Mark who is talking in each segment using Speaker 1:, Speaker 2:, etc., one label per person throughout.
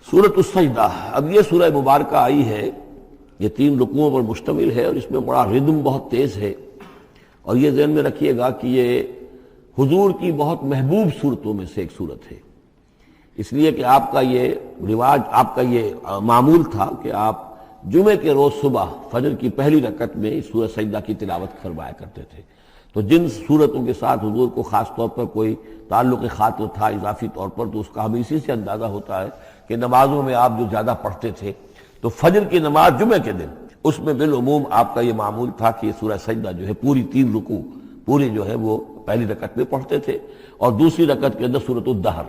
Speaker 1: سورۃ السجدہ، اب یہ سورہ مبارکہ آئی ہے، یہ 3 رکوعوں پر مشتمل ہے اور اس میں بڑا ردم بہت تیز ہے، اور یہ ذہن میں رکھیے گا کہ یہ حضور کی بہت محبوب صورتوں میں سے ایک صورت ہے، اس لیے کہ آپ کا یہ رواج، آپ کا یہ معمول تھا کہ آپ جمعے کے روز صبح فجر کی پہلی رکعت میں اس سورہ سجدہ کی تلاوت فرمایا کرتے تھے۔ تو جن صورتوں کے ساتھ حضور کو خاص طور پر کوئی تعلق خاطر تھا اضافی طور پر، تو اس کا ہمیں اسی سے اندازہ ہوتا ہے کہ نمازوں میں آپ جو زیادہ پڑھتے تھے، تو فجر کی نماز جمعے کے دن اس میں بالعموم آپ کا یہ معمول تھا کہ یہ سورہ سجدہ جو ہے پوری 3 رکوع پوری جو ہے وہ پہلی رکعت میں پڑھتے تھے، اور دوسری رکعت کے اندر سورۃ الدہر،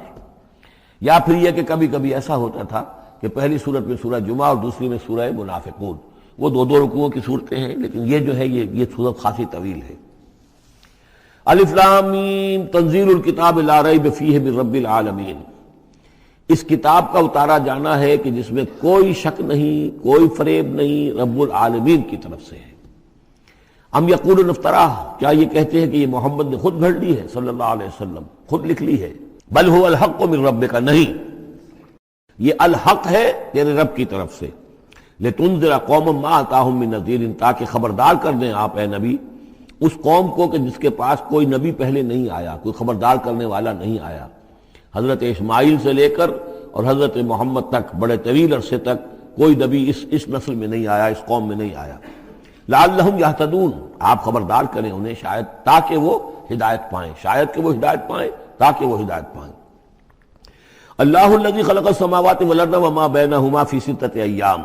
Speaker 1: یا پھر یہ کہ کبھی کبھی ایسا ہوتا تھا کہ پہلی سورت میں سورہ جمعہ اور دوسری میں سورہ منافقون، وہ 2 رکوعوں کی صورتیں ہیں، لیکن یہ جو ہے یہ صورت خاصی طویل ہے۔ الف لام میم تنزیل الکتاب لا ریب فیہ من رب العالمین، اس کتاب کا اتارا جانا ہے کہ جس میں کوئی شک نہیں، کوئی فریب نہیں، رب العالمین کی طرف سے ہے۔ ام یقولون افتراہ، کیا یہ کہتے ہیں کہ یہ محمد نے خود گھڑ لی ہے صلی اللہ علیہ وسلم، خود لکھ لی ہے؟ بل هو الحق من ربک، نہیں، یہ الحق ہے تیرے رب کی طرف سے۔ لتنذر قوما ما اتاہم من نذیر، تاکہ خبردار کر دیں آپ اے نبی اس قوم کو کہ جس کے پاس کوئی نبی پہلے نہیں آیا، کوئی خبردار کرنے والا نہیں آیا۔ حضرت اسماعیل سے لے کر اور حضرت محمد تک بڑے طویل عرصے تک کوئی نبی اس نسل میں نہیں آیا، اس قوم میں نہیں آیا۔ لعلہم یہتدون، آپ خبردار کریں انہیں شاید تاکہ وہ ہدایت پائیں، شاید کہ وہ ہدایت پائیں، تاکہ وہ ہدایت پائیں۔ اللہ الذی خلق السماوات والارض وما بینہما فی 6 ایام،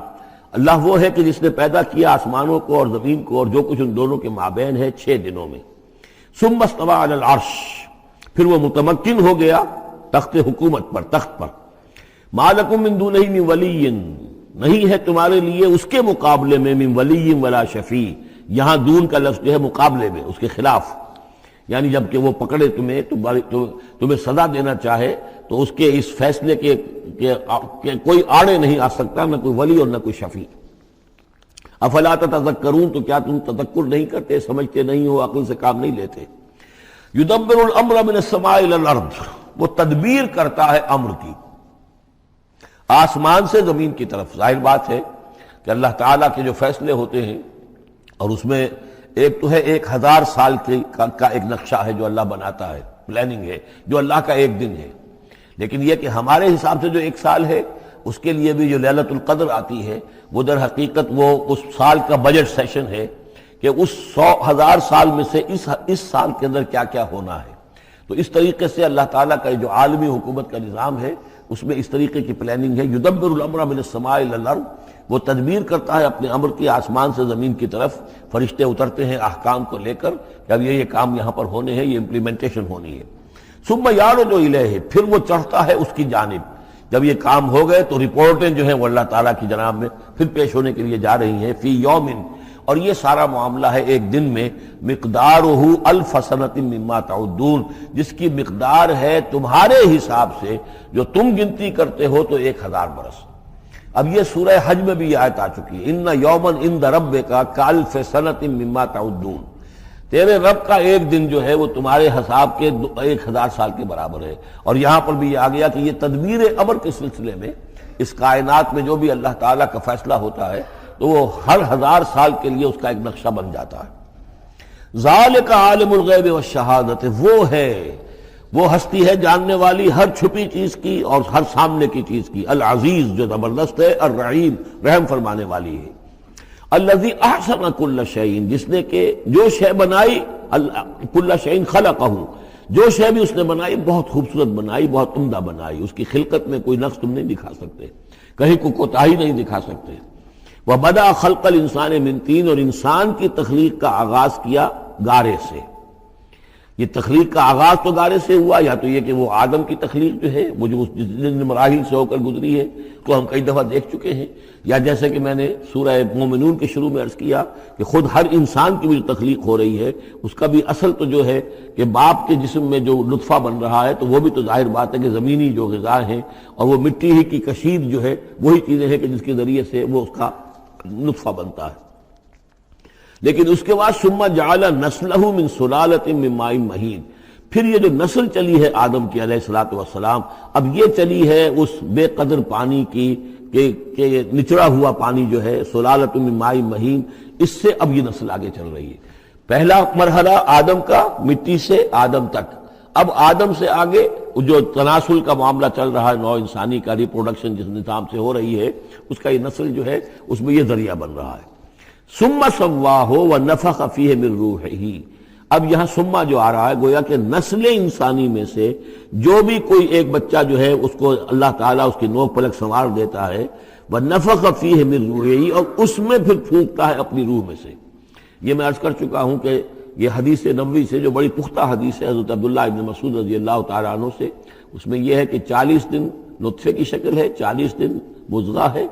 Speaker 1: اللہ وہ ہے کہ جس نے پیدا کیا آسمانوں کو اور زمین کو اور جو کچھ ان دونوں کے مابین ہے 6 دنوں میں۔ ثم استوى علی العرش، پھر وہ متمکن ہو گیا تخت حکومت پر، تخت پر۔ ما لکم من دونہ من ولی، نہیں ہے تمہارے لیے اس کے مقابلے میں من ولی ولا شفیع، یہاں دون کا لفظ جو ہے مقابلے میں، اس کے خلاف، یعنی جب کہ وہ پکڑے تمہیں تمہیں سزا دینا چاہے تو اس کے اس فیصلے کے کوئی آڑے نہیں آ سکتا، نہ کوئی ولی اور نہ کوئی شفیع۔ افلا تتذکرون، تو کیا تم تذکر نہیں کرتے، سمجھتے نہیں ہو، عقل سے کام نہیں لیتے؟ یدبر الامر من السماء الى الارض، وہ تدبیر کرتا ہے امر کی آسمان سے زمین کی طرف۔ ظاہر بات ہے کہ اللہ تعالیٰ کے جو فیصلے ہوتے ہیں، اور اس میں ایک تو ہے 1000 سال کا ایک نقشہ ہے جو اللہ بناتا ہے، پلاننگ ہے، جو اللہ کا ایک دن ہے، لیکن یہ کہ ہمارے حساب سے جو 1 سال ہے، اس کے لیے بھی جو لیلۃ القدر آتی ہے، وہ در حقیقت وہ اس سال کا بجٹ سیشن ہے کہ اس 100,000 سال میں سے اس سال کے اندر کیا کیا ہونا ہے۔ تو اس طریقے سے اللہ تعالیٰ کا جو عالمی حکومت کا نظام ہے، اس میں اس طریقے کی پلاننگ ہے۔ یدبر الامر من السماء الى الارض، وہ تدبیر کرتا ہے اپنے امر کی آسمان سے زمین کی طرف، فرشتے اترتے ہیں احکام کو لے کر کہ اب یہ کام یہاں پر ہونے ہیں، یہ امپلیمنٹیشن ہونی ہے۔ ثم یعرج الیہ، پھر وہ چڑھتا ہے اس کی جانب، جب یہ کام ہو گئے تو رپورٹیں جو ہیں وہ اللہ تعالیٰ کی جناب میں پھر پیش ہونے کے لیے جا رہی ہیں۔ فی یوم، اور یہ سارا معاملہ ہے ایک دن میں، مقدارہ 1000 سنۃ مما تعدون، جس کی مقدار ہے تمہارے حساب سے جو تم گنتی کرتے ہو تو 1000 برس۔ اب یہ سورہ حج میں بھی یہ آیت آ چکی ہے، ان یوما عند ربک کالف سنۃ مما تعدون، تیرے رب کا ایک دن جو ہے وہ تمہارے حساب کے 1000 سال کے برابر ہے۔ اور یہاں پر بھی یہ آ گیا کہ یہ تدبیر امر کے سلسلے میں اس کائنات میں جو بھی اللہ تعالیٰ کا فیصلہ ہوتا ہے تو وہ ہر 1000 سال کے لیے اس کا ایک نقشہ بن جاتا ہے۔ ذالک عالم الغیب والشہادۃ، وہ ہے، وہ ہستی ہے جاننے والی ہر چھپی چیز کی اور ہر سامنے کی چیز کی، العزیز جو زبردست ہے، الرحیم رحم فرمانے والی ہے۔ الذی احسن کل شیء، جس نے کہ جو شے بنائی، کل شیء خلقہ، جو شے بھی اس نے بنائی بہت خوبصورت بنائی، بہت عمدہ بنائی، اس کی خلقت میں کوئی نقص تم نہیں دکھا سکتے، کہیں کوئی کوتاہی نہیں دکھا سکتے۔ وبدأ خلق الانسان من طین، اور انسان کی تخلیق کا آغاز کیا گارے سے۔ یہ تخلیق کا آغاز تو گارے سے ہوا، یا تو یہ کہ وہ آدم کی تخلیق جو ہے وہ جو جن مراحل سے ہو کر گزری ہے تو ہم کئی دفعہ دیکھ چکے ہیں، یا جیسے کہ میں نے سورہ مومنون کے شروع میں عرض کیا کہ خود ہر انسان کی بھی جو تخلیق ہو رہی ہے اس کا بھی اصل تو جو ہے کہ باپ کے جسم میں جو نطفہ بن رہا ہے تو وہ بھی تو ظاہر بات ہے کہ زمینی جو غذا ہیں اور وہ مٹی ہی کی کشید جو ہے وہی چیزیں ہیں کہ جس کے ذریعے سے وہ اس کا نطفہ بنتا ہے۔ لیکن اس کے بعد ثم جعل نسلہ من سلالۃ من ماء مہین، پھر یہ جو نسل چلی ہے آدم کی علیہ الصلوۃ والسلام، اب یہ چلی ہے اس بے قدر پانی کی کہ نچڑا ہوا پانی جو ہے سلالۃ من ماء مہین، اس سے اب یہ نسل آگے چل رہی ہے۔ پہلا مرحلہ آدم کا، مٹی سے آدم تک، اب آدم سے آگے جو تناسل کا معاملہ چل رہا ہے، نوع انسانی کا ریپروڈکشن جس نظام سے ہو رہی ہے، اس کا یہ نسل جو ہے اس میں یہ ذریعہ بن رہا ہے۔ ثم سواہ ونفخ فیہ من روحہ، اب یہاں سما جو آ رہا ہے گویا کہ نسل انسانی میں سے جو بھی کوئی ایک بچہ جو ہے اس کو اللہ تعالیٰ اس کی نوک پلک سنوار دیتا ہے، ونفخ فیہ من روحہ، اور اس میں پھر پھونکتا ہے اپنی روح میں سے۔ یہ میں عرض کر چکا ہوں کہ یہ حدیث نبوی سے جو بڑی پختہ حدیث ہے حضرت عبداللہ ابن مسعود رضی اللہ تعالیٰ عنہ سے، اس میں یہ ہے کہ 40 دن نطفے کی شکل ہے، 40 دن مضغہ ہے،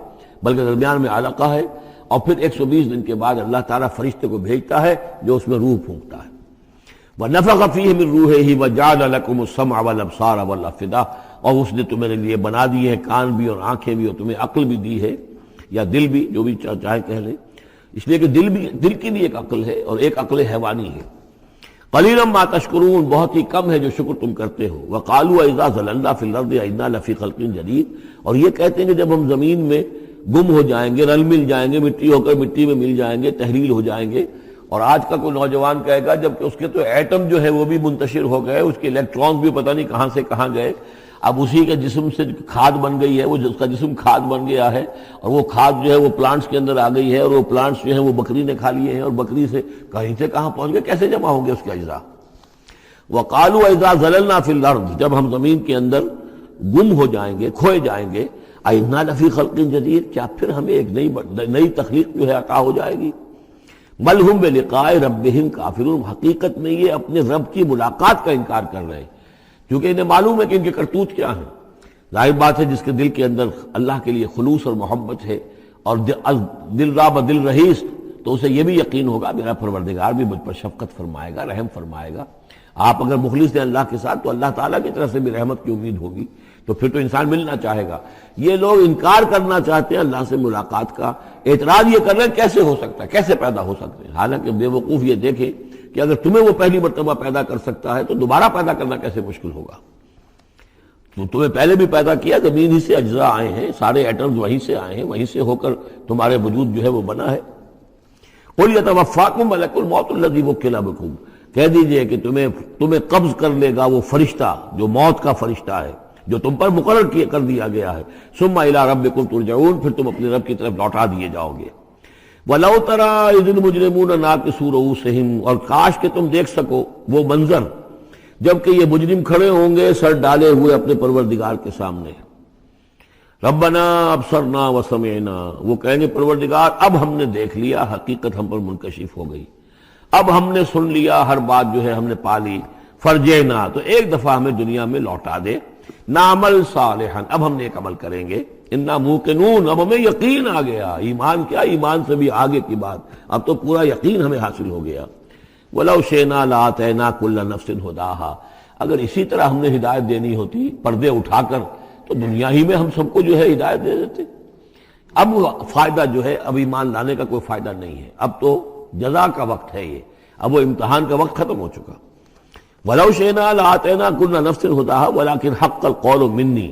Speaker 1: بلکہ درمیان میں علقہ ہے، اور پھر 120 دن کے بعد اللہ تعالیٰ فرشتے کو بھیجتا ہے جو اس میں روح پھونکتا ہے۔ وَنَفَخَ فِيهِ مِن رُوحِهِ وَجَعَلَ لَكُمُ السَّمْعَ وَالْأَبْصَارَ وَالْأَفْئِدَةَ، اور اس نے تمہارے لیے بنا دیے ہیں کان بھی اور آنکھیں بھی، اور تمہیں عقل بھی دی ہے، یا دل بھی، جو بھی چاہے کہہ لیں، اس لیے کہ دل کی بھی ایک عقل ہے اور ایک عقل حیوانی ہے۔ قلیلا ما تشکرون، بہت ہی کم ہے جو شکر تم کرتے ہو۔ وقالوا اذا ضللنا فی الارض انا لفی خلق جدید، اور یہ کہتے ہیں کہ جب ہم زمین میں گم ہو جائیں گے، رل مل جائیں گے، مٹی ہو کر مٹی میں مل جائیں گے، تحلیل ہو جائیں گے، اور آج کا کوئی نوجوان کہے گا جبکہ اس کے تو ایٹم جو ہے وہ بھی منتشر ہو گئے، اس کے الیکٹرانز بھی پتہ نہیں کہاں سے کہاں گئے، اب اسی کے جسم سے کھاد بن گئی ہے، وہ اس کا جسم کھاد بن گیا ہے، اور وہ کھاد جو ہے وہ پلانٹس کے اندر آ گئی ہے، اور وہ پلانٹس جو ہیں وہ بکری نے کھا لیے ہیں، اور بکری سے کہیں سے کہاں پہنچ گئے، کیسے جمع ہوں گے اس کے اجزاء۔ وقالوا اذا ضللنا فی الارض، جب ہم زمین کے اندر گم ہو جائیں گے، کھوئے جائیں گے، انا لفی خلق جدید، کیا پھر ہمیں ایک نئی تخلیق جو ہے عطا ہو جائے گی۔ بل ہم بلقاء ربہم کافرون، حقیقت میں یہ اپنے رب کی ملاقات کا انکار کر رہے ہیں، کیونکہ انہیں معلوم ہے کہ ان کے کرتوت کیا ہیں۔ ظاہر بات ہے جس کے دل کے اندر اللہ کے لیے خلوص اور محبت ہے، اور دل را بدل رہیس، تو اسے یہ بھی یقین ہوگا میرا پروردگار بھی مجھ پر شفقت فرمائے گا، رحم فرمائے گا۔ آپ اگر مخلص ہیں اللہ کے ساتھ تو اللہ تعالیٰ کی طرف سے بھی رحمت کی امید ہوگی، تو پھر تو انسان ملنا چاہے گا۔ یہ لوگ انکار کرنا چاہتے ہیں اللہ سے ملاقات کا، اعتراض یہ کر رہے ہیں کیسے ہو سکتا ہے، کیسے پیدا ہو سکتے ہیں، حالانکہ بے وقوف یہ دیکھیں کہ اگر تمہیں وہ پہلی مرتبہ پیدا کر سکتا ہے تو دوبارہ پیدا کرنا کیسے مشکل ہوگا۔ تو تمہیں پہلے بھی پیدا کیا، زمین ہی سے اجزاء آئے ہیں، سارے ایٹمز وہیں سے آئے ہیں، وہیں سے ہو کر تمہارے وجود جو ہے وہ بنا ہے۔ قُلْ يَتَوَفَّاكُم مَلَكُ الْمَوْتِ الَّذِي وُكِّلَ بِكُم، کہہ دیجئے کہ تمہیں قبض کر لے گا وہ فرشتہ جو موت کا فرشتہ ہے، جو تم پر مقرر کر دیا گیا ہے۔ ثم الی ربکم ترجعون، پھر تم اپنے رب کی طرف لوٹا دیے جاؤ گے۔ وَلَوْ تَرَىٰ إِذِ الْمُجْرِمُونَ نَاكِسُو رُءُوسِهِمْ، اور کاش کہ تم دیکھ سکو وہ منظر جبکہ یہ مجرم کھڑے ہوں گے سر ڈالے ہوئے اپنے پروردگار کے سامنے، ربنا ابصرنا وسمعنا، وہ کہیں گے پروردگار اب ہم نے دیکھ لیا، حقیقت ہم پر منکشف ہو گئی، اب ہم نے سن لیا، ہر بات جو ہے ہم نے پا لی، فرجینا، تو ایک دفعہ ہمیں دنیا میں لوٹا دے، نعمل صالحا، اب ہم نیک عمل کریں گے، انا موقنون، اب ہمیں یقین آ گیا، ایمان کیا، ایمان سے بھی آگے کی بات، اب تو پورا یقین ہمیں حاصل ہو گیا۔ وَلَوْ شِئْنَا لَآتَيْنَا كُلَّ نَفْسٍ هُدَاهَا، اگر اسی طرح ہم نے ہدایت دینی ہوتی پردے اٹھا کر تو دنیا ہی میں ہم سب کو جو ہے ہدایت دے دیتے۔ اب فائدہ جو ہے اب ایمان لانے کا کوئی فائدہ نہیں ہے، اب تو جزا کا وقت ہے، یہ اب وہ امتحان کا وقت ختم ہو چکا۔ وَلَوْ شِئْنَا لَآتَيْنَا كُلَّ نَفْسٍ هُدَاهَا وَلَكِنْ حَقَّ الْقَوْلُ مِنِّي،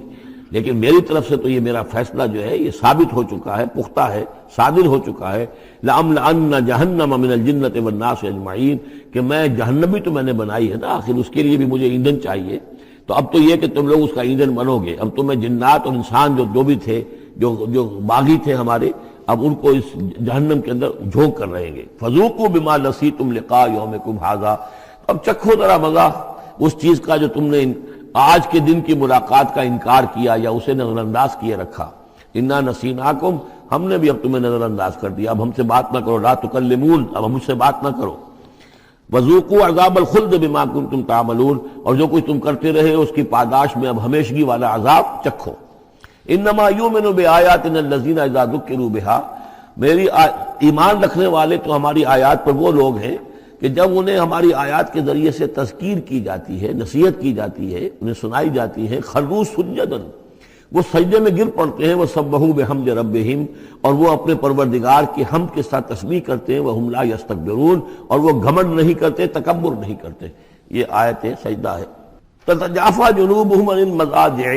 Speaker 1: لیکن میری طرف سے تو یہ میرا فیصلہ جو ہے یہ ثابت ہو چکا ہے، پختہ ہے، صادر ہو چکا ہے، لَأَمْلَأَنَّ جَهَنَّمَ مِنَ الْجِنَّةِ وَالنَّاسِ أَجْمَعِينَ، کہ میں جہنم بھی تو میں نے بنائی ہے نا، آخر اس کے لیے بھی مجھے ایندھن چاہیے، تو اب تو یہ کہ تم لوگ اس کا ایندھن بنو گے، اب تمہیں جنات اور انسان جو بھی تھے، جو باغی تھے ہمارے، اب ان کو اس جہنم کے اندر جھونک کر رہیں گے۔ فَذُوقُوا بِمَا نَسِيتُمْ لِقَاءَ يَوْمِكُمْ هَذَا، اب چکھو ذرا مزہ اس چیز کا جو تم نے آج کے دن کی ملاقات کا انکار کیا یا اسے نظر انداز کیے رکھا۔ انا نسیناکم، ہم نے بھی اب تمہیں نظر انداز کر دیا، اب ہم سے بات نہ کرو، لا تکلمون، اب ہم مجھ سے بات نہ کرو۔ وذوقوا عذاب الخلد بما کنتم تعملون، اور جو کچھ تم کرتے رہے اس کی پاداش میں اب ہمیشگی والا عذاب چکھو۔ انما یؤمن بآیاتنا الذین اذا ذکروا بها، میری ایمان رکھنے والے تو ہماری آیات پر وہ لوگ ہیں کہ جب انہیں ہماری آیات کے ذریعے سے تذکیر کی جاتی ہے، نصیحت کی جاتی ہے، انہیں سنائی جاتی ہے، خروا سجدا، وہ سجدے میں گر پڑتے ہیں، وسبحوا بحمد ربہم، اور وہ اپنے پروردگار کی حمد کے ساتھ تسبیح کرتے ہیں، وہم لا یستکبرون، اور وہ گھمنڈ نہیں کرتے، تکبر نہیں کرتے۔ یہ آیت سجدہ ہے۔ تتجافا جنوبہم عن المضاجع،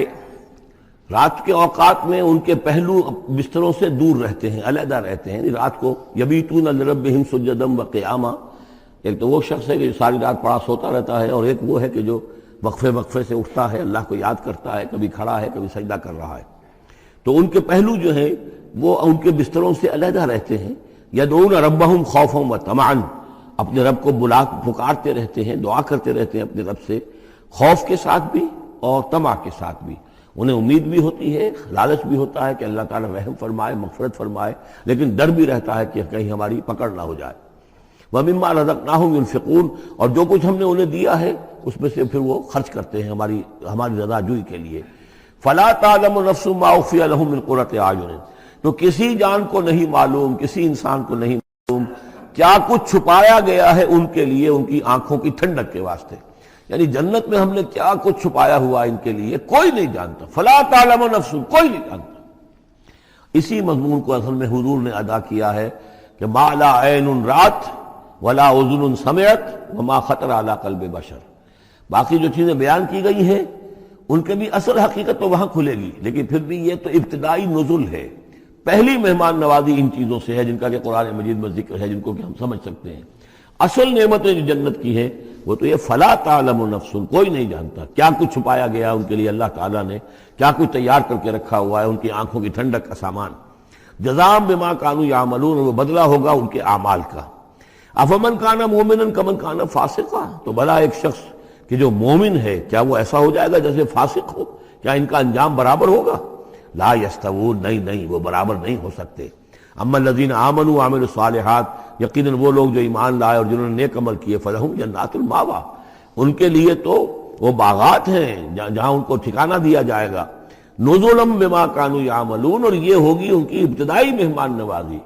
Speaker 1: رات کے اوقات میں ان کے پہلو بستروں سے دور رہتے ہیں، علیحدہ رہتے ہیں، رات کو یبیتون لربہم سجدا وقیاما۔ ایک تو وہ شخص ہے کہ جو ساری رات پڑا سوتا رہتا ہے، اور ایک وہ ہے کہ جو وقفے وقفے سے اٹھتا ہے، اللہ کو یاد کرتا ہے، کبھی کھڑا ہے کبھی سجدہ کر رہا ہے۔ تو ان کے پہلو جو ہیں وہ ان کے بستروں سے علیحدہ رہتے ہیں۔ یدعون ربہم خوفا وطمعا، اپنے رب کو پکارتے رہتے ہیں، دعا کرتے رہتے ہیں اپنے رب سے، خوف کے ساتھ بھی اور طمع کے ساتھ بھی۔ انہیں امید بھی ہوتی ہے، لالچ بھی ہوتا ہے کہ اللہ تعالیٰ رحم فرمائے، مغفرت فرمائے، لیکن ڈر بھی رہتا ہے کہ کہیں ہماری پکڑ نہ ہو جائے۔ وَمِمَّا رَزَقْنَاهُمْ يُنْفِقُونَ، اور جو کچھ ہم نے انہیں دیا ہے اس میں سے پھر وہ خرچ کرتے ہیں ہماری رضا جوئی کے لیے۔ فَلَا تَعْلَمُ نَفْسٌ مَّا أُخْفِيَ لَهُم مِّن قُرَّةِ أَعْيُنٍ، تو کسی جان کو نہیں معلوم، کسی انسان کو نہیں معلوم کیا کچھ چھپایا گیا ہے ان کے لیے ان کی آنکھوں کی ٹھنڈک کے واسطے۔ یعنی جنت میں ہم نے کیا کچھ چھپایا ہوا ان کے لیے کوئی نہیں جانتا۔ فَلَا تَعْلَمُ نَفْسٌ، کوئی نہیں جانتا۔ اسی مضمون کو اصل میں حضور نے ادا کیا ہے کہ مَا لَا عَيْنٌ رَأَتْ وَلَا أُذُنٌ سَمِعَتْ وَمَا خَطَرَ عَلَىٰ قَلْبِ بَشَرٍ۔ باقی جو چیزیں بیان کی گئی ہیں ان کے بھی اصل حقیقت تو وہاں کھلے گی، لیکن پھر بھی یہ تو ابتدائی نزول ہے، پہلی مہمان نوازی ان چیزوں سے ہے جن کا کہ قرآن مجید میں ذکر ہے، جن کو کہ ہم سمجھ سکتے ہیں۔ اصل نعمتیں جو جنت کی ہیں وہ تو یہ فلا تعلم نفس، کوئی نہیں جانتا کیا کچھ چھپایا گیا ان کے لیے، اللہ تعالیٰ نے کیا کچھ تیار کر کے رکھا ہوا ہے ان کی آنکھوں کی ٹھنڈک کا سامان۔ جزاء بما كانوا يعملون، وہ بدلہ ہوگا ان کے اعمال کا۔ افمن کان مومنا کمن کان فاسقا، تو بھلا ایک شخص کہ جو مومن ہے کیا وہ ایسا ہو جائے گا جیسے فاسق ہو؟ کیا ان کا انجام برابر ہوگا؟ لا یستوون، نہیں وہ برابر نہیں ہو سکتے۔ اما الذین آمنوا وعملوا الصالحات، یقیناً وہ لوگ جو ایمان لائے اور جنہوں نے نیک عمل کیے، فلہم جنات الماوا، ان کے لیے تو وہ باغات ہیں جہاں ان کو ٹھکانہ دیا جائے گا۔ نزلا بما كانوا يعملون، اور یہ ہوگی ان کی ابتدائی مہمان نوازی۔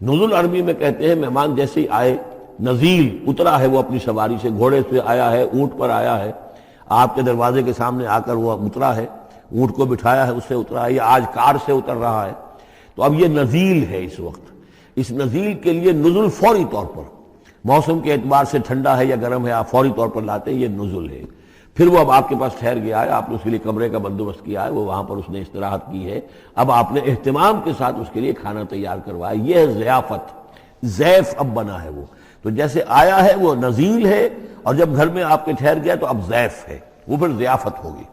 Speaker 1: نزل عربی میں کہتے ہیں مہمان جیسے ہی آئے، نزیل اترا ہے وہ اپنی سواری سے، گھوڑے سے آیا ہے، اونٹ پر آیا ہے، آپ کے دروازے کے سامنے آ کر وہ اترا ہے، اونٹ کو بٹھایا ہے، اس سے اترا ہے، یا آج کار سے اتر رہا ہے۔ تو اب یہ نزیل ہے اس وقت۔ اس نزیل کے لیے نزل فوری طور پر، موسم کے اعتبار سے ٹھنڈا ہے یا گرم ہے، آپ فوری طور پر لاتے ہیں، یہ نزل ہے۔ پھر وہ اب آپ کے پاس ٹھہر گیا ہے، آپ نے اس کے لیے کمرے کا بندوبست کیا ہے، وہ وہاں پر اس نے استراحت کی ہے، اب آپ نے اہتمام کے ساتھ اس کے لیے کھانا تیار کروایا، یہ ہے ضیافت۔ ضیف اب بنا ہے وہ، تو جیسے آیا ہے وہ نزیل ہے، اور جب گھر میں آپ کے ٹھہر گیا تو اب ضیف ہے، وہ پھر ضیافت ہوگی۔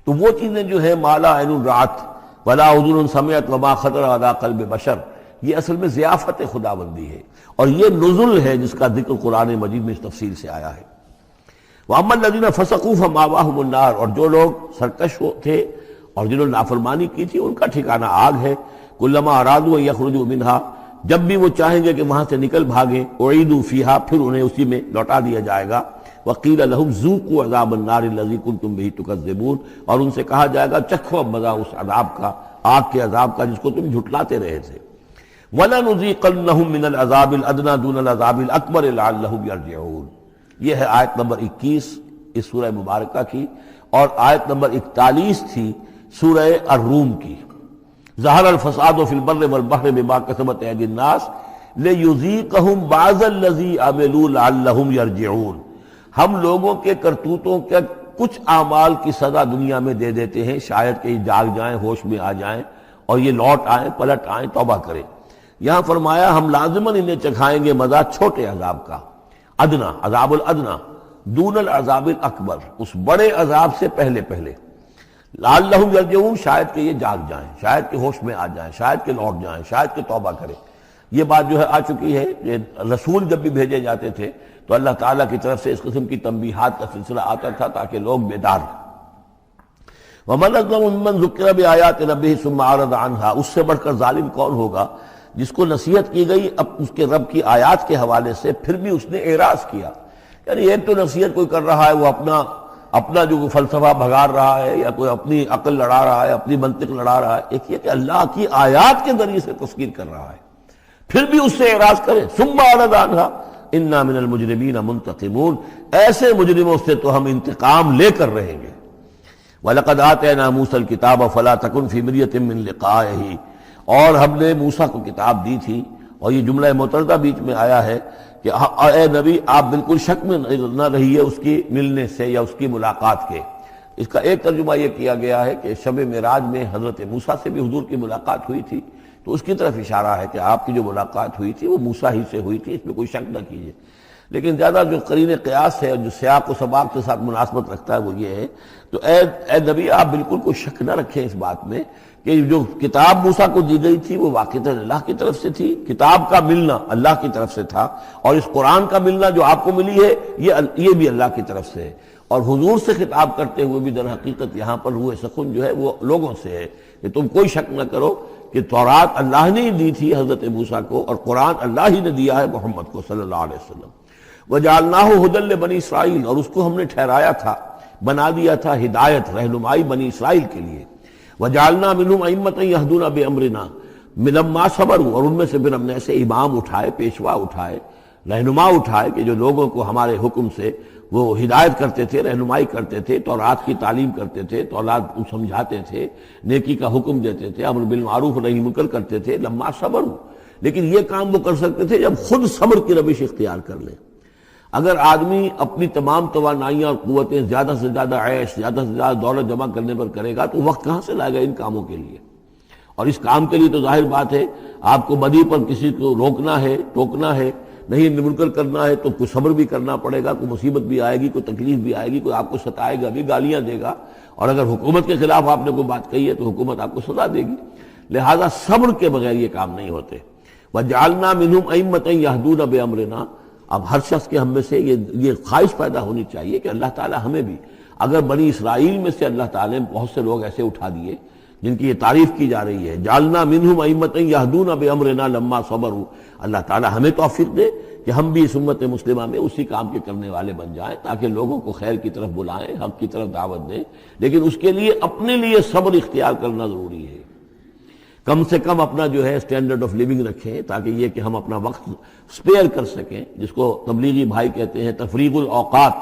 Speaker 1: تو وہ چیزیں جو ہیں مالا عین رات ولا اذن سمعت وما خطر علی قلب بشر، یہ اصل میں ضیافت خداوندی ہے، اور یہ نزل ہے جس کا ذکر قرآن مجید میں اس تفصیل سے آیا ہے۔ وَأَمَّا الَّذِينَ فَسَقُوا فَمَأْوَاهُمُ النَّارُ، اور جو لوگ سرکش تھے اور جنہوں نے نافرمانی کی تھی ان کا ٹھکانہ آگ ہے۔ كُلَّمَا أَرَادُوا أَن يَخْرُجُوا مِنْهَا، جب بھی وہ چاہیں گے کہ وہاں سے نکل بھاگیں، أُعِيدُوا فِيهَا، پھر انہیں اسی میں لوٹا دیا جائے گا۔ وَقِيلَ لَهُمْ ذُوقُوا عَذَابَ النَّارِ الَّذِي كُنتُمْ بِهِ تُكَذِّبُونَ، اور ان سے کہا جائے گا چکھو اب مزہ اس عذاب کا، آگ کے عذاب کا جس کو تم جھٹلاتے رہے تھے۔ وَلَنُذِيقَنَّهُم مِّنَ الْعَذَابِ الْأَدْنَىٰ دُونَ الْعَذَابِ الْأَكْبَرِ لَعَلَّهُمْ يَرْجِعُونَ۔ یہ ہے آیت نمبر 21 اس سورہ مبارکہ کی، اور آیت نمبر 41 تھی سورہ الروم کی۔ ظہر الفساد فی البر والبحر بما کسبت ایدی الناس لیذیقہم بعض الذی عملوا لعلہم یرجعون۔ ہم لوگوں کے کرتوتوں کے کچھ اعمال کی سزا دنیا میں دے دیتے ہیں، شاید کہ یہ جاگ جائیں، ہوش میں آ جائیں اور یہ لوٹ آئیں، پلٹ آئیں، توبہ کریں۔ یہاں فرمایا ہم لازماً انہیں چکھائیں گے مزہ چھوٹے عذاب کا، ادنا، عذاب الادنا، دون العذاب الاکبر، اس بڑے عذاب سے پہلے پہلے۔ لعلہم یرجعون، شاید کہ یہ جاگ جائیں، شاید کہ ہوش میں آ جائیں، شاید کہ لوٹ جائیں، شاید کہ توبہ کریں۔ یہ بات جو ہے آ چکی ہے کہ رسول جب بھی بھیجے جاتے تھے تو اللہ تعالیٰ کی طرف سے اس قسم کی تنبیہات کا سلسلہ آتا تھا تاکہ لوگ بیدار رہیں۔ وَمَنْ أَظْلَمُ مِمَّنْ ذُكِّرَ بِآيَاتِ رَبِّهِ ثُمَّ أَعْرَضَ عَنْهَا، اس سے بڑھ کر ظالم کون ہوگا جس کو نصیحت کی گئی اب اس کے رب کی آیات کے حوالے سے پھر بھی اس نے اعراض کیا۔ یعنی ایک تو نصیحت کوئی کر رہا ہے وہ اپنا جو فلسفہ بھگار رہا ہے یا کوئی اپنی عقل لڑا رہا ہے، اپنی منطق لڑا رہا ہے، ایک یہ کہ اللہ کی آیات کے ذریعے سے تذکیر کر رہا ہے، پھر بھی اس سے اعراض کرے۔ ثم اعرض عنها انا من المجرمین منتقمون، ایسے مجرموں سے تو ہم انتقام لے کر رہیں گے۔ وَلَقَدْ آتَيْنَا مُوسَى الْكِتَابَ فَلَا تَكُنْ فِي مِرْيَةٍ مِّن لِقَائِهِ، اور ہم نے موسیٰ کو کتاب دی تھی، اور یہ جملہ متردہ بیچ میں آیا ہے کہ اے نبی آپ بالکل شک میں نہ رہیے اس کی ملنے سے یا اس کی ملاقات کے۔ اس کا ایک ترجمہ یہ کیا گیا ہے کہ شب معراج میں حضرت موسیٰ سے بھی حضور کی ملاقات ہوئی تھی، تو اس کی طرف اشارہ ہے کہ آپ کی جو ملاقات ہوئی تھی وہ موسیٰ ہی سے ہوئی تھی، اس میں کوئی شک نہ کیجیے۔ لیکن زیادہ جو قرین قیاس ہے اور جو سیاق و سباق کے ساتھ مناسبت رکھتا ہے وہ یہ ہے، تو اے نبی آپ بالکل کوئی شک نہ رکھیں اس بات میں کہ جو کتاب موسیٰ کو دی گئی تھی وہ واقعتاً اللہ کی طرف سے تھی، کتاب کا ملنا اللہ کی طرف سے تھا، اور اس قرآن کا ملنا جو آپ کو ملی ہے یہ بھی اللہ کی طرف سے ہے۔ اور حضور سے خطاب کرتے ہوئے بھی در حقیقت یہاں پر روح سخن جو ہے وہ لوگوں سے ہے کہ تم کوئی شک نہ کرو کہ تورات اللہ نے ہی دی تھی حضرت موسیٰ کو، اور قرآن اللہ ہی نے دیا ہے محمد کو صلی اللہ علیہ وسلم۔ وَجَعَلْنَاهُ هُدًى لِّبَنِي اسرائیل، اور اس کو ہم نے ٹھہرایا تھا، بنا دیا تھا ہدایت، رہنمائی بنی اسرائیل کے لیے۔ وَجَعَلْنَا مِنْهُمْ أَئِمَّةً يَهْدُونَ بِأَمْرِنَا لَمَّا صَبَرُوا، اور ان میں سے پھر ہم نے ایسے امام اٹھائے، پیشوا اٹھائے، رہنما اٹھائے کہ جو لوگوں کو ہمارے حکم سے وہ ہدایت کرتے تھے، رہنمائی کرتے تھے، تورات کی تعلیم کرتے تھے، تورات کو سمجھاتے تھے، نیکی کا حکم دیتے تھے، امر بالمعروف نہی منکر کرتے تھے، لما صبروا۔ لیکن یہ کام وہ کر سکتے تھے جب خود صبر کی روش اختیار کر لیں۔ اگر آدمی اپنی تمام توانائیاں اور قوتیں زیادہ سے زیادہ عیش، زیادہ سے زیادہ دولت جمع کرنے پر کرے گا تو وقت کہاں سے لائے گا ان کاموں کے لیے؟ اور اس کام کے لیے تو ظاہر بات ہے آپ کو بدی پر کسی کو روکنا ہے، ٹوکنا ہے، نہیں منکر کرنا ہے تو کوئی صبر بھی کرنا پڑے گا، کوئی مصیبت بھی آئے گی، کوئی تکلیف بھی آئے گی، کوئی آپ کو ستائے گا بھی، گالیاں دے گا، اور اگر حکومت کے خلاف آپ نے کوئی بات کہی ہے تو حکومت آپ کو سزا دے گی۔ لہذا صبر کے بغیر یہ کام نہیں ہوتے۔ وَجَعَلْنَا مِنْهُمْ أَئِمَّةً يَهْدُونَ بِأَمْرِنَا، اب ہر شخص کے ہم میں سے یہ خواہش پیدا ہونی چاہیے کہ اللہ تعالیٰ ہمیں بھی، اگر بنی اسرائیل میں سے اللہ تعالیٰ نے بہت سے لوگ ایسے اٹھا دیے جن کی یہ تعریف کی جا رہی ہے، جعلنا منہم ائمۃ یہدون بامرنا لما صبروا، اللہ تعالیٰ ہمیں توفیق دے کہ ہم بھی اس امت مسلمہ میں اسی کام کے کرنے والے بن جائیں، تاکہ لوگوں کو خیر کی طرف بلائیں، حق کی طرف دعوت دیں، لیکن اس کے لیے اپنے لیے صبر اختیار کرنا ضروری ہے۔ کم سے کم اپنا جو ہے اسٹینڈرڈ آف لیونگ رکھیں، تاکہ یہ کہ ہم اپنا وقت سپیئر کر سکیں، جس کو تبلیغی بھائی کہتے ہیں تفریغ الاوقات،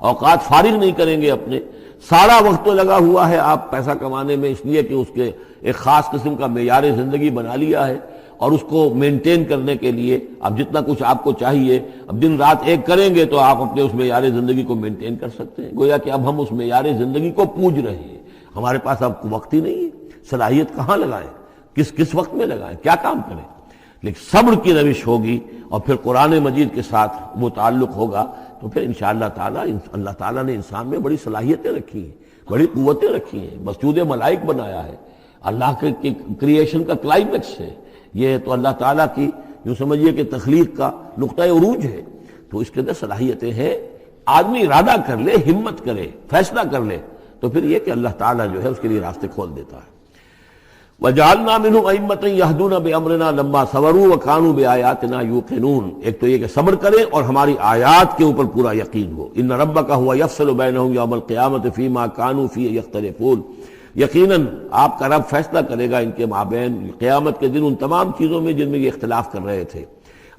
Speaker 1: اوقات فارغ نہیں کریں گے اپنے، سارا وقت تو لگا ہوا ہے آپ پیسہ کمانے میں، اس لیے کہ اس کے ایک خاص قسم کا معیار زندگی بنا لیا ہے، اور اس کو مینٹین کرنے کے لیے اب جتنا کچھ آپ کو چاہیے، اب دن رات ایک کریں گے تو آپ اپنے اس معیار زندگی کو مینٹین کر سکتے ہیں۔ گویا کہ اب ہم اس معیار زندگی کو پوج رہے ہیں، ہمارے پاس اب وقت ہی نہیں ہے، صلاحیت کہاں لگائیں، کس وقت میں لگائیں، کیا کام کریں۔ لیکن صبر کی روش ہوگی اور پھر قرآن مجید کے ساتھ وہ تعلق ہوگا تو پھر انشاءاللہ تعالیٰ اللہ تعالیٰ نے انسان میں بڑی صلاحیتیں رکھی ہیں، بڑی قوتیں رکھی ہیں، مسجود ملائک بنایا ہے، اللہ کے کریشن کا کلائمیکس ہے یہ، تو اللہ تعالیٰ کی یوں سمجھیے کہ تخلیق کا نقطہ عروج ہے، تو اس کے اندر صلاحیتیں ہیں۔ آدمی ارادہ کر لے، ہمت کرے، فیصلہ کر لے تو پھر یہ کہ اللہ تعالیٰ جو ہے اس کے لیے راستے کھول دیتا ہے۔ وَجَعَلْنَا مِنْهُمْ أَئِمَّةً يَهْدُونَ بِأَمْرِنَا لَمَّا صَبَرُوا وَكَانُوا بِآيَاتِنَا يُوقِنُونَ، ایک تو یہ کہ صبر کریں اور ہماری آیات کے اوپر پورا یقین ہو۔ إِنَّ رَبَّكَ هُوَ يَفْصِلُ بَيْنَهُمْ يَوْمَ الْقِيَامَةِ فِيمَا كَانُوا فِيهِ يَخْتَلِفُونَ، یقیناً آپ کا رب فیصلہ کرے گا ان کے مابین قیامت کے دن ان تمام چیزوں میں جن میں یہ اختلاف کر رہے تھے۔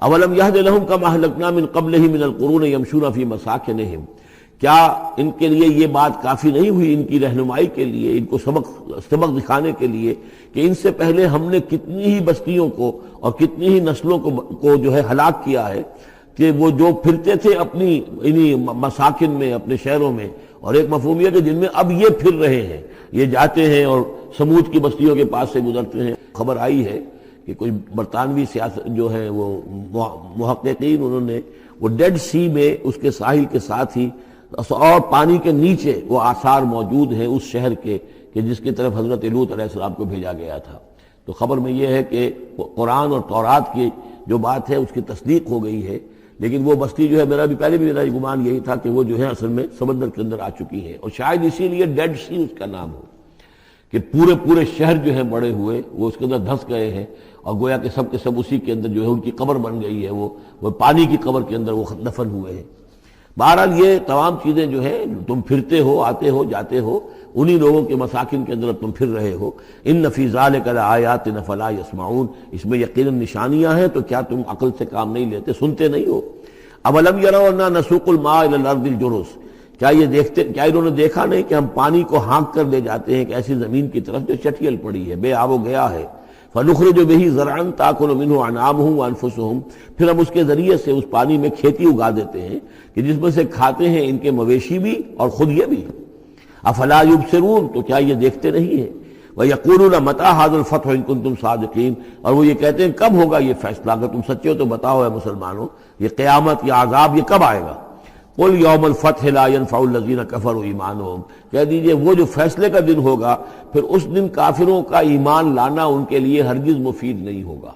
Speaker 1: أَوَلَمْ يَهْدِ لَهُمْ كَمَا أَهْلَكْنَا مِنْ قَبْلِهِمْ مِنَ الْقُرُونِ يَمْشُونَ فِي مَسَاكِنِهِمْ، کیا ان کے لیے یہ بات کافی نہیں ہوئی، ان کی رہنمائی کے لیے، ان کو سبق دکھانے کے لیے کہ ان سے پہلے ہم نے کتنی ہی بستیوں کو اور کتنی ہی نسلوں کو جو ہے ہلاک کیا ہے، کہ وہ جو پھرتے تھے اپنی انہی مساکن میں، اپنے شہروں میں، اور ایک مفہوم یہ کہ جن میں اب یہ پھر رہے ہیں، یہ جاتے ہیں اور سمود کی بستیوں کے پاس سے گزرتے ہیں۔ خبر آئی ہے کہ کوئی برطانوی سیاست جو ہے وہ محققین، انہوں نے وہ ڈیڈ سی میں اس کے ساحل کے ساتھ ہی اور پانی کے نیچے وہ آثار موجود ہیں اس شہر کے کہ جس کی طرف حضرت لوط علیہ السلام کو بھیجا گیا تھا۔ تو خبر میں یہ ہے کہ قرآن اور تورات کی جو بات ہے اس کی تصدیق ہو گئی ہے، لیکن وہ بستی جو ہے میرا بھی گمان یہی تھا کہ وہ جو ہے اصل میں سمندر کے اندر آ چکی ہے، اور شاید اسی لیے ڈیڈ سی اس کا نام ہو کہ پورے شہر جو ہے بڑے ہوئے وہ اس کے اندر دھس گئے ہیں، اور گویا کہ سب کے سب اسی کے اندر جو ہے ان کی قبر بن گئی ہے، وہ پانی کی قبر کے اندر وہ دفن ہوئے ہیں۔ بہرحال یہ تمام چیزیں جو ہے تم پھرتے ہو، آتے ہو، جاتے ہو، انہی لوگوں کے مساکن کے اندر تم پھر رہے ہو۔ ان فی ذلک لآیات فلا یسمعون، اس میں یقیناً نشانیاں ہیں، تو کیا تم عقل سے کام نہیں لیتے، سنتے نہیں ہو؟ اولم یروا انا نسوق الماء الی الارض الجرز، کیا انہوں نے دیکھا نہیں کہ ہم پانی کو ہانک کر لے جاتے ہیں ایک ایسی زمین کی طرف جو چٹیل پڑی ہے، بے آب و گیا ہے۔ فنخرج به زرعا تاکل منه انعامهم وانفسهم، پھر ہم اس کے ذریعے سے اس پانی میں کھیتی اگا دیتے ہیں کہ جس میں سے کھاتے ہیں ان کے مویشی بھی اور خود یہ بھی۔ افلا یبصرون، تو کیا یہ دیکھتے نہیں ہیں؟ وَيَقُولُونَ مَتَىٰ هَٰذَا الْفَتْحُ إِن كُنتُمْ صَادِقِينَ، اور وہ یہ کہتے ہیں کب ہوگا یہ فیصلہ، اگر تم سچے ہو تو بتاؤ اے مسلمانوں، یہ قیامت یا عذاب یہ کب آئے گا؟ قُلْ يَوْمَ الْفَتْحِ لَا يَنفَعُ الَّذِينَ كَفَرُوا إِيمَانُهُمْ، کہہ دیجئے وہ جو فیصلے کا دن ہوگا پھر اس دن کافروں کا ایمان لانا ان کے لیے ہرگز مفید نہیں ہوگا۔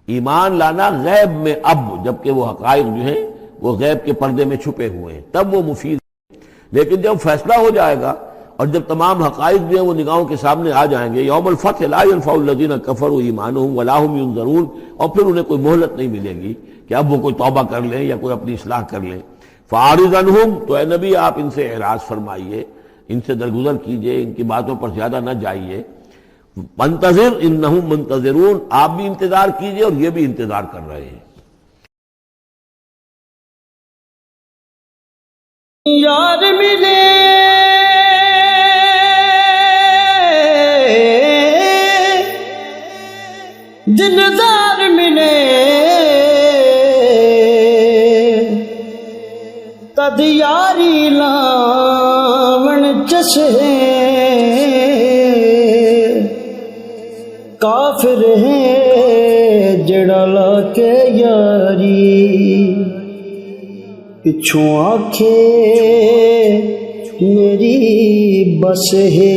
Speaker 1: ایمان لانا غیب میں اب، جبکہ وہ حقائق جو ہیں وہ غیب کے پردے میں چھپے ہوئے ہیں، تب وہ مفید ہے، لیکن جب فیصلہ ہو جائے گا اور جب تمام حقائق جو ہیں وہ نگاہوں کے سامنے آ جائیں گے، یوم الفتح لا ينفع الذین کفروا ایمانہم ولا هم ينظرون، اور پھر انہیں کوئی مہلت نہیں ملے گی کہ اب وہ کوئی توبہ کر لیں یا کوئی اپنی اصلاح کر لیں۔ فاعرض عنہم، تو اے نبی آپ ان سے اعراض فرمائیے، ان سے درگزر کیجئے، ان کی باتوں پر زیادہ نہ جائیے۔ منتظر انہم منتظرون، آپ بھی انتظار کیجئے اور یہ بھی انتظار کر رہے ہیں۔
Speaker 2: یار ملے دلدار ملے تد یاری لاون چشے، کافر ہے جڑا لا کے یاری، پچھوں آنکھیں میری بس ہے۔